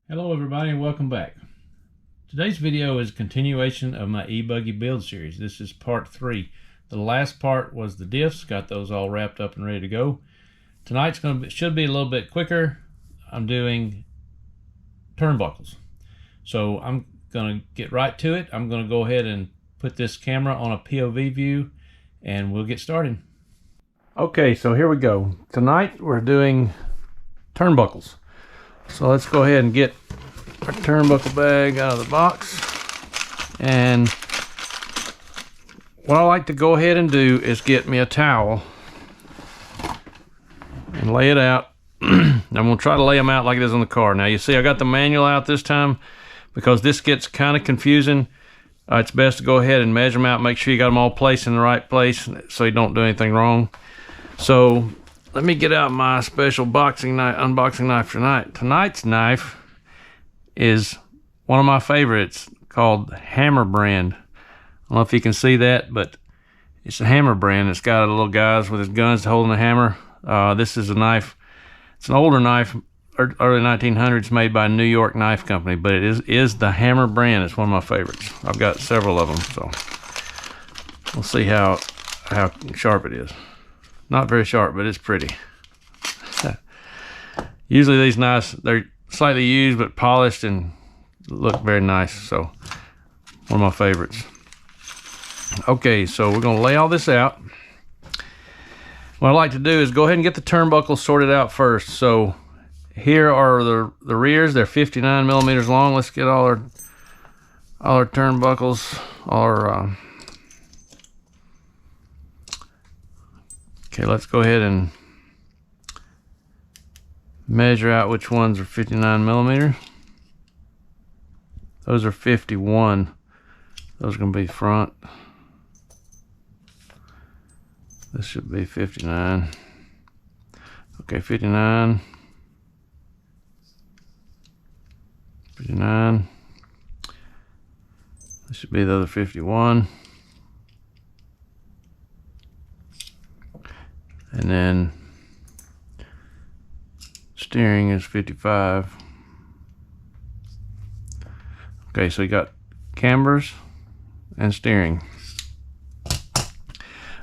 Hello everybody and welcome back. Today's video is a continuation of my e-buggy build series. This is part 3. The last part was the diffs, got those all wrapped up and ready to go. Tonight's should be a little bit quicker. I'm doing turnbuckles. So I'm going to get right to it. I'm going to go ahead and put this camera on a POV view and we'll get started. Okay, so here we go. Tonight we're doing turnbuckles. So let's go ahead and get our turnbuckle bag out of the box. And what I like to go ahead and do is get me a towel and lay it out. I'm going to try to lay them out like it is on the car. Now you see I got the manual out this time because this gets kind of confusing. It's best to go ahead and measure them out, make sure you got them all placed in the right place so you don't do anything wrong. So let me get out my special unboxing knife tonight. Tonight's knife is one of my favorites called Hammer brand. I don't know if you can see that, but it's a Hammer brand. It's got a little guys with his guns holding a hammer. This is a knife. It's an older knife, early 1900s, made by New York Knife Company, but it is the Hammer brand. It's one of my favorites. I've got several of them, so we'll see how sharp it is. Not very sharp, but it's pretty. Usually these knives, they're slightly used but polished and look very nice. So one of my favorites. Okay, so we're gonna lay all this out. What I like to do is go ahead and get the turnbuckles sorted out first. So here are the rears. They're 59 millimeters long. Let's get all our turnbuckles, okay, let's go ahead and measure out which ones are 59 millimeters. Those are 51. Those are going to be front. This should be 59. Okay, 59. 59. This should be the other 51. And then steering is 55. Okay, so you got cambers and steering.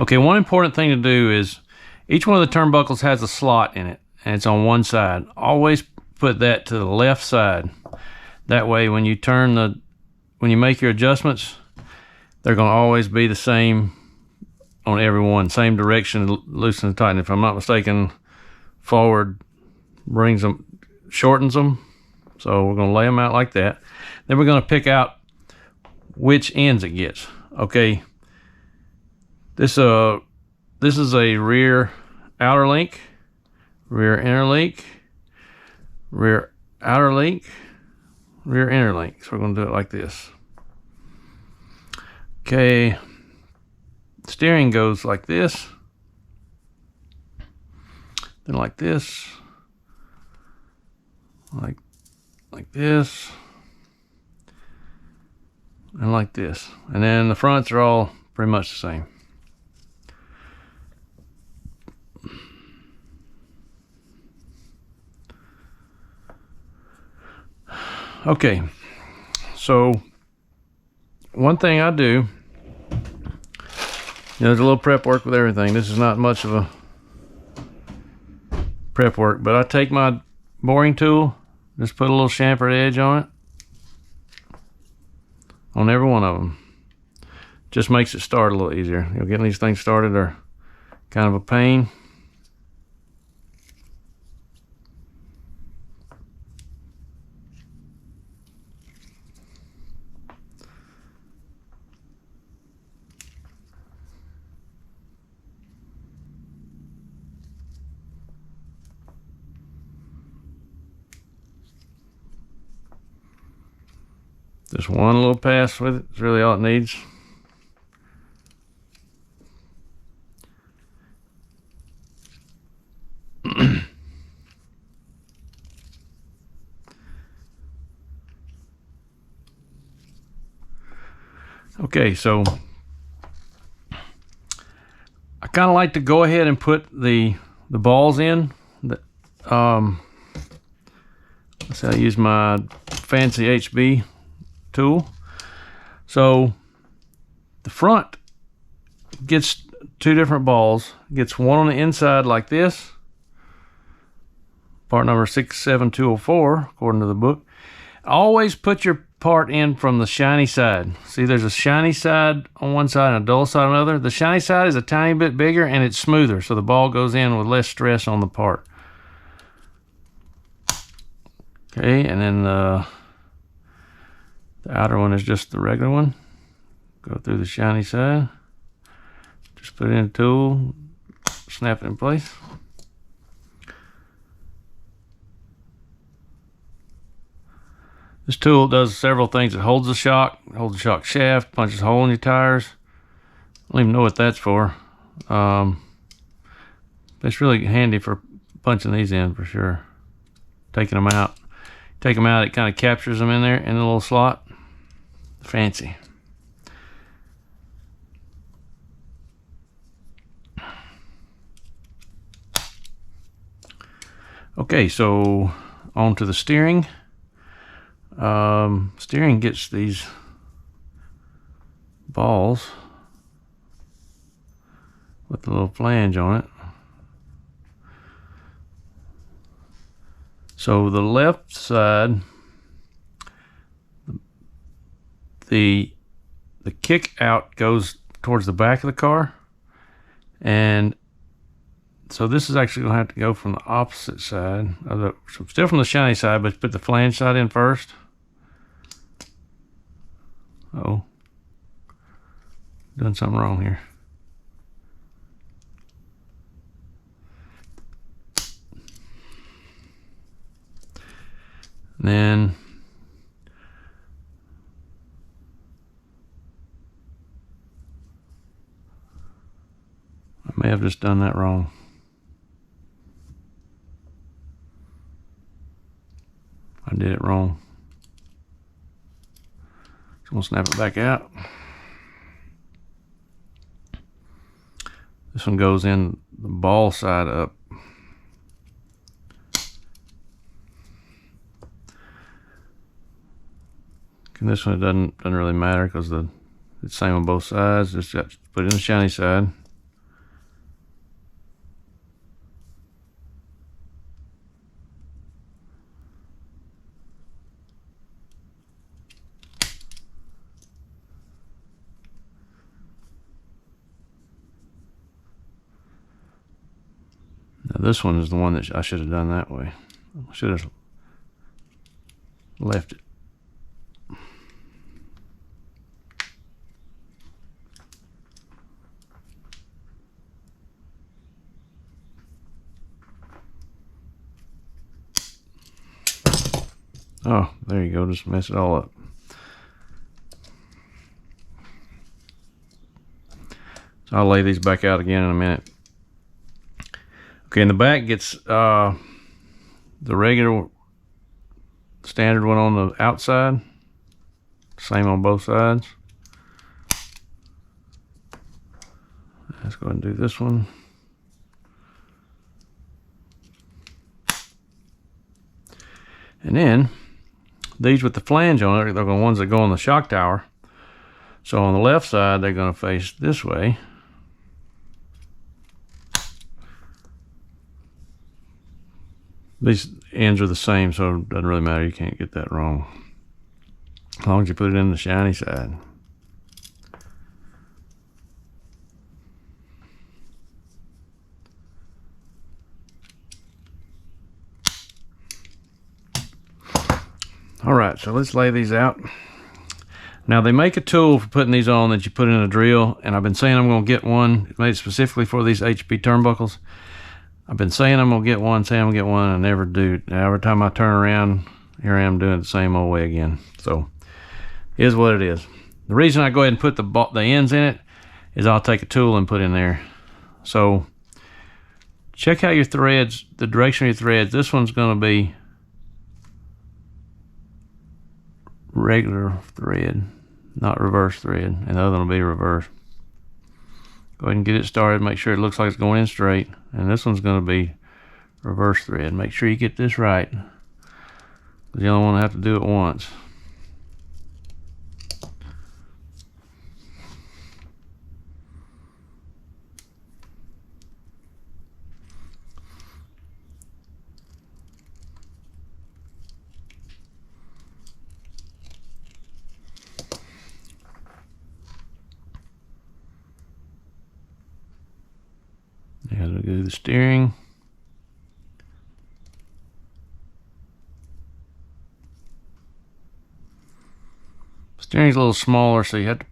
Okay, one important thing to do is each one of the turnbuckles has a slot in it, and it's on one side. Always put that to the left side. That way when you make your adjustments, they're going to always be the same on every one, same direction, loosen and tighten. If I'm not mistaken, forward shortens them. So we're gonna lay them out like that. Then we're gonna pick out which ends it gets. Okay, this is a rear outer link, rear inner link, rear outer link, rear inner link. So we're gonna do it like this. Okay. Steering goes like this, then like this, like this, and like this. And then the fronts are all pretty much the same. Okay, so one thing I do, there's a little prep work with everything. This is not much of a prep work, but I take my boring tool, just put a little chamfered edge on it, on every one of them. Just makes it start a little easier. Getting these things started are kind of a pain. Just one little pass with it is really all it needs. Okay, so I kind of like to go ahead and put the balls in. So I use my fancy HB tool. So the front gets two different balls. Gets one on the inside like this. Part number 67204, according to the book. Always put your part in from the shiny side. See, there's a shiny side on one side and a dull side on the other. The shiny side is a tiny bit bigger and it's smoother, so the ball goes in with less stress on the part. Okay, and then the outer one is just the regular one. Go through the shiny side. Just put it in the tool, snap it in place. This tool does several things. It holds the shock shaft, punches a hole in your tires. I don't even know what that's for. It's really handy for punching these in for sure. Taking them out. Take them out, it kind of captures them in there in the little slot. Fancy. Okay, so on to the steering. Steering gets these balls with the little flange on it. So the left side, the kick out goes towards the back of the car, and so this is actually going to have to go from the opposite side, still from the shiny side, but put the flange side in first. Oh, doing something wrong here. And then I may have just done that wrong. I did it wrong. So we'll snap it back out. This one goes in the ball side up. And this one doesn't really matter because it's the same on both sides. Just got to put it in the shiny side. Now this one is the one that I should have done that way. I should have left it. Oh, there you go, just mess it all up. So I'll lay these back out again in a minute. Okay, and the back gets the regular standard one on the outside. Same on both sides. Let's go ahead and do this one. And then these with the flange on it, they're the ones that go on the shock tower. So on the left side, they're going to face this way. These ends are the same, so it doesn't really matter. You can't get that wrong, as long as you put it in the shiny side. All right, so let's lay these out. Now they make a tool for putting these on that you put in a drill, and I've been saying I'm going to get one. It's made specifically for these HP turnbuckles. I've been saying I'm going to get one, saying I'm going to get one, and I never do. Now every time I turn around, here I am doing it the same old way again. So, it is what it is. The reason I go ahead and put the ends in it is I'll take a tool and put in there. So, check out your threads, the direction of your threads. This one's going to be regular thread, not reverse thread, and the other one will be reverse. Go ahead and get it started. Make sure it looks like it's going in straight. And this one's going to be reverse thread. Make sure you get this right. You only want to have to do it once. Now we'll do the steering. Steering's a little smaller, so you have to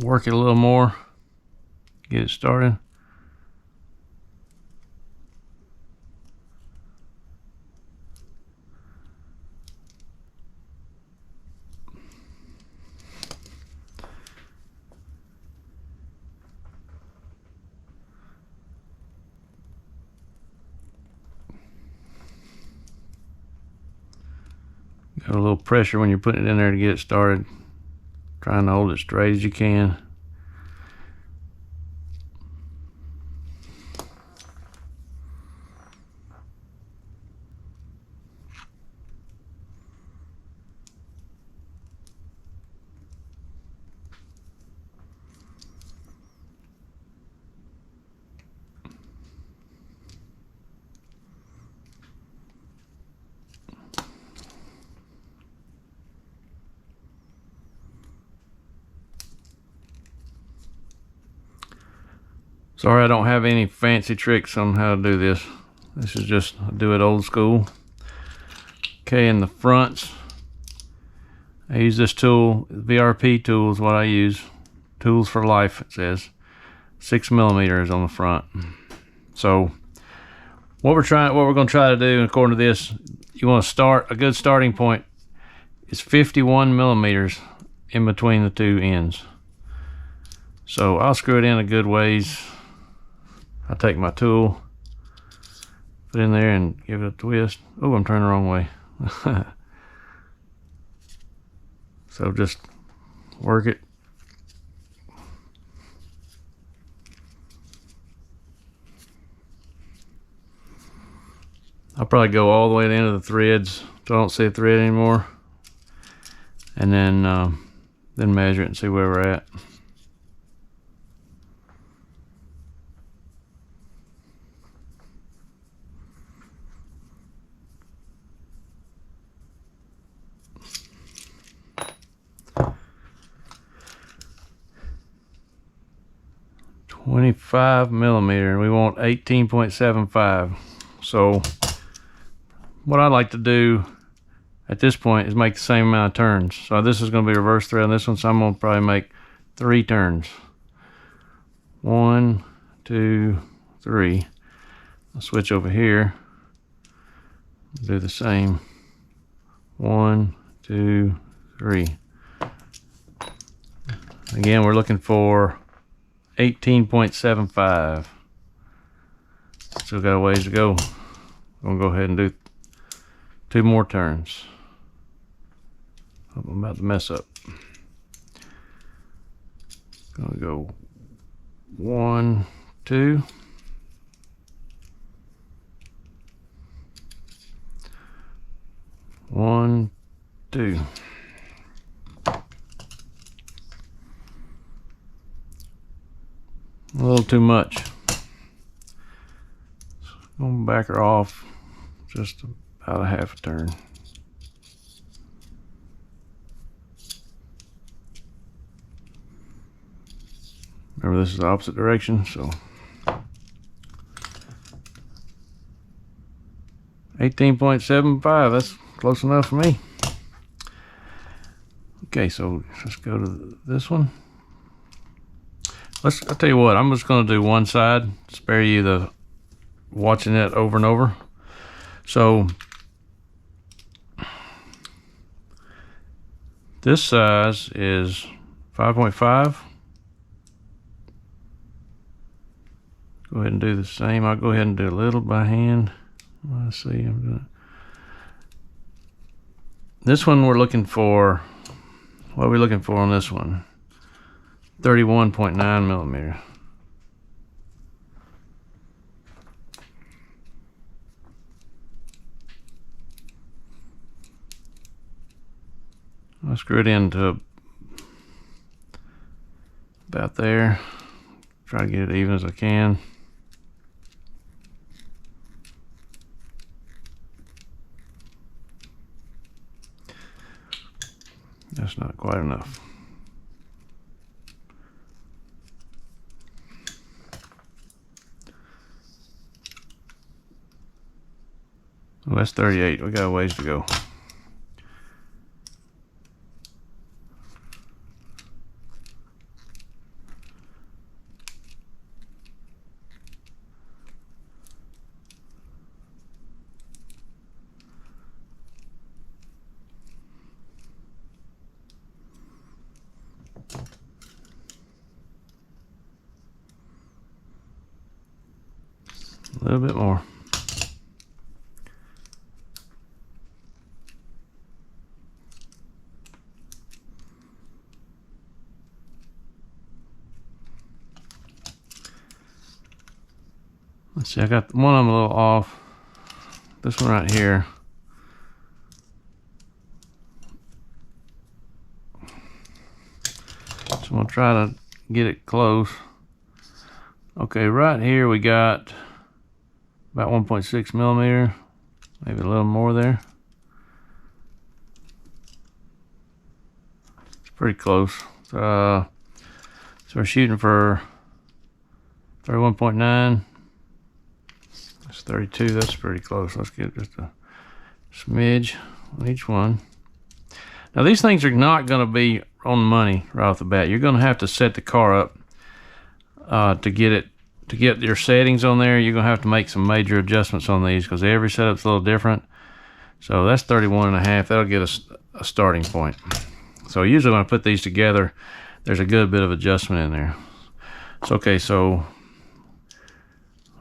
work it a little more, get it started. Got a little pressure when you're putting it in there to get it started. Trying to hold it straight as you can. Sorry, I don't have any fancy tricks on how to do this. This is just do it old school. Okay, in the fronts, I use this tool. VRP tool is what I use. Tools for life, it says. 6mm on the front. So what we're going to try to do, according to this, you want to start, a good starting point is 51mm in between the two ends. So I'll screw it in a good ways. I'll take my tool, put it in there and give it a twist. Oh, I'm turning the wrong way. So just work it. I'll probably go all the way to the end of the threads so I don't see a thread anymore, and then measure it and see where we're at. $25mm. We want 18.75. So what I like to do at this point is make the same amount of turns. So this is going to be reverse thread on this one, so I'm going to probably make 3 turns. 1, 2, 3. I'll switch over here. Do the same. 1, 2, 3. Again, we're looking for 18.75. Still got a ways to go. I'm gonna go ahead and do 2 more turns. I'm about to mess up. Gonna go 1, 2. 1, 2. A little too much. So I'm gonna back her off just about a half a turn. Remember, this is the opposite direction, so 18.75, that's close enough for me. Okay, so let's go to this one. I'll tell you what, I'm just going to do one side, spare you the watching it over and over. So this size is 5.5. Go ahead and do the same. I'll go ahead and do a little by hand. Let's see, I'm doing this one. We're looking for, what are we looking for on this one? 31.9mm. I'll screw it into about there. Try to get it even as I can. That's not quite enough. Well, that's 38. We got a ways to go. A little bit more. Let's see, I got one of them a little off. This one right here. So I'm gonna try to get it close. Okay, right here we got about 1.6 millimeter, maybe a little more there. It's pretty close. So we're shooting for 31.9. That's 32. That's pretty close. Let's get just a smidge on each one. Now these things are not going to be on the money right off the bat. You're going to have to set the car up to get your settings on there. You're going to have to make some major adjustments on these because every setup's a little different. So that's 31.5. That'll get us a starting point. So usually when I put these together, there's a good bit of adjustment in there. So okay, so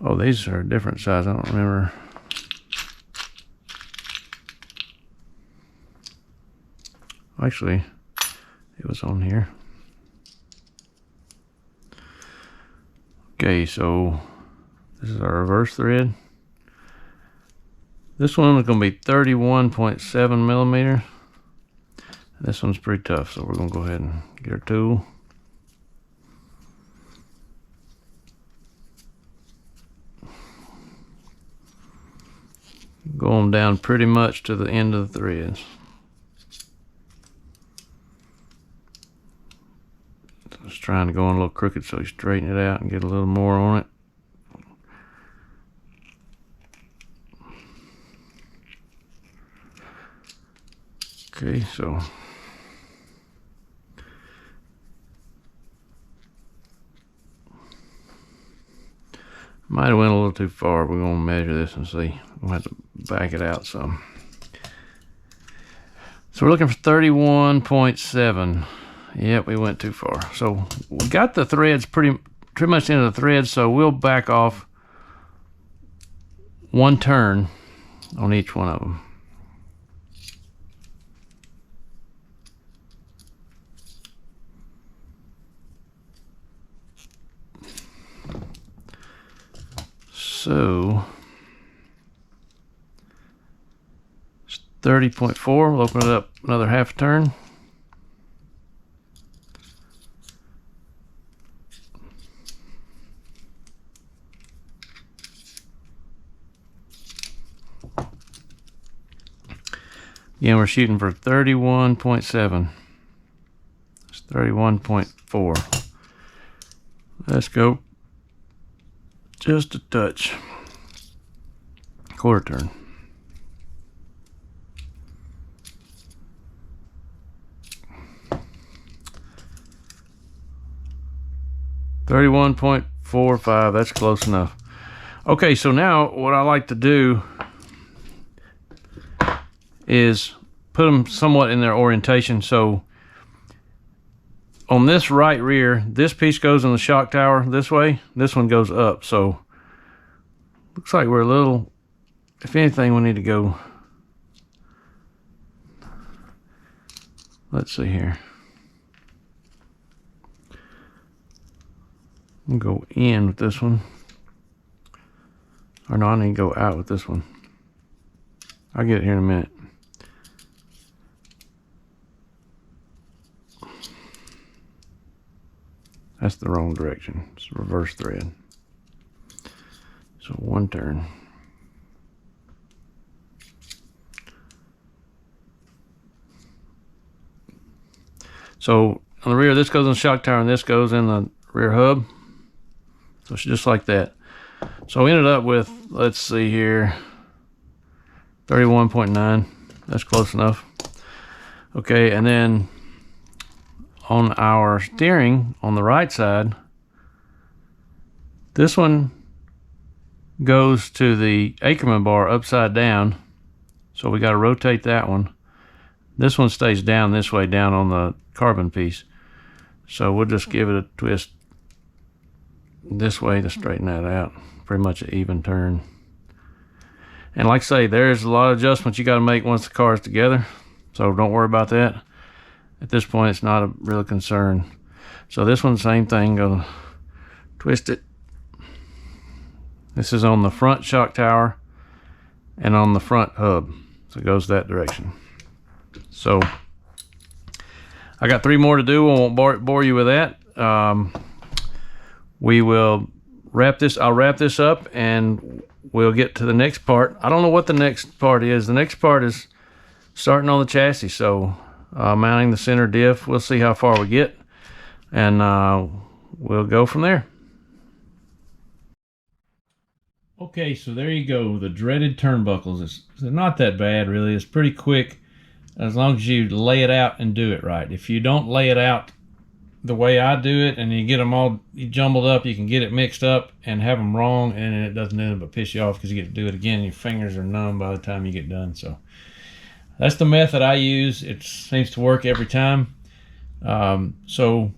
oh, these are a different size. I don't remember. Actually, it was on here. Okay, so this is our reverse thread. This one is going to be 31.7 millimeter. This one's pretty tough, so we're going to go ahead and get our tool. Go them down pretty much to the end of the threads. Just trying to go in a little crooked so you straighten it out and get a little more on it. Okay, so might have went a little too far. We're going to measure this and see. We'll have to back it out some. So we're looking for 31.7. Yep, we went too far. So we got the threads pretty much into the threads, so we'll back off one turn on each one of them. So it's 30.4. We'll open it up another half a turn. Again, we're shooting for 31.7. It's 31.4. Let's go just a touch. Quarter turn. .45. That's close enough. Okay, so now what I like to do is put them somewhat in their orientation. So on this right rear, this piece goes in the shock tower this way, this one goes up. So looks like we're a little, if anything, we need to go, let's see here. I'm gonna go in with this one. Or no, I need to go out with this one. I'll get it here in a minute. That's the wrong direction. It's reverse thread. So 1 turn. So on the rear, this goes in the shock tower and this goes in the rear hub. So it's just like that. So we ended up with, let's see here, 31.9. That's close enough. Okay, and then on our steering on the right side, this one goes to the Ackerman bar upside down. So we got to rotate that one. This one stays down this way, down on the carbon piece. So we'll just give it a twist this way to straighten that out. Pretty much an even turn. And like I say, there's a lot of adjustments you got to make once the car is together. So don't worry about that. At this point, it's not a real concern. So this one, same thing. Gonna twist it. This is on the front shock tower and on the front hub. So it goes that direction. So I got 3 more to do. I won't bore you with that. We will wrap this. I'll wrap this up and we'll get to the next part. I don't know what the next part is. The next part is starting on the chassis. So mounting the center diff. We'll see how far we get, and we'll go from there. Okay, so there you go. The dreaded turnbuckles. It's not that bad, really. It's pretty quick as long as you lay it out and do it right. If you don't lay it out the way I do it and you get them all jumbled up, you can get it mixed up and have them wrong, and it doesn't end but piss you off because you get to do it again and your fingers are numb by the time you get done. So that's the method I use. It seems to work every time. So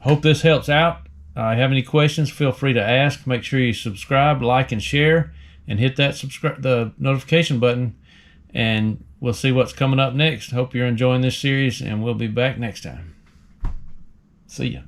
hope this helps out. If you have any questions, feel free to ask. Make sure you subscribe, like, and share, and hit that the notification button, and we'll see what's coming up next. Hope you're enjoying this series, and we'll be back next time. See ya.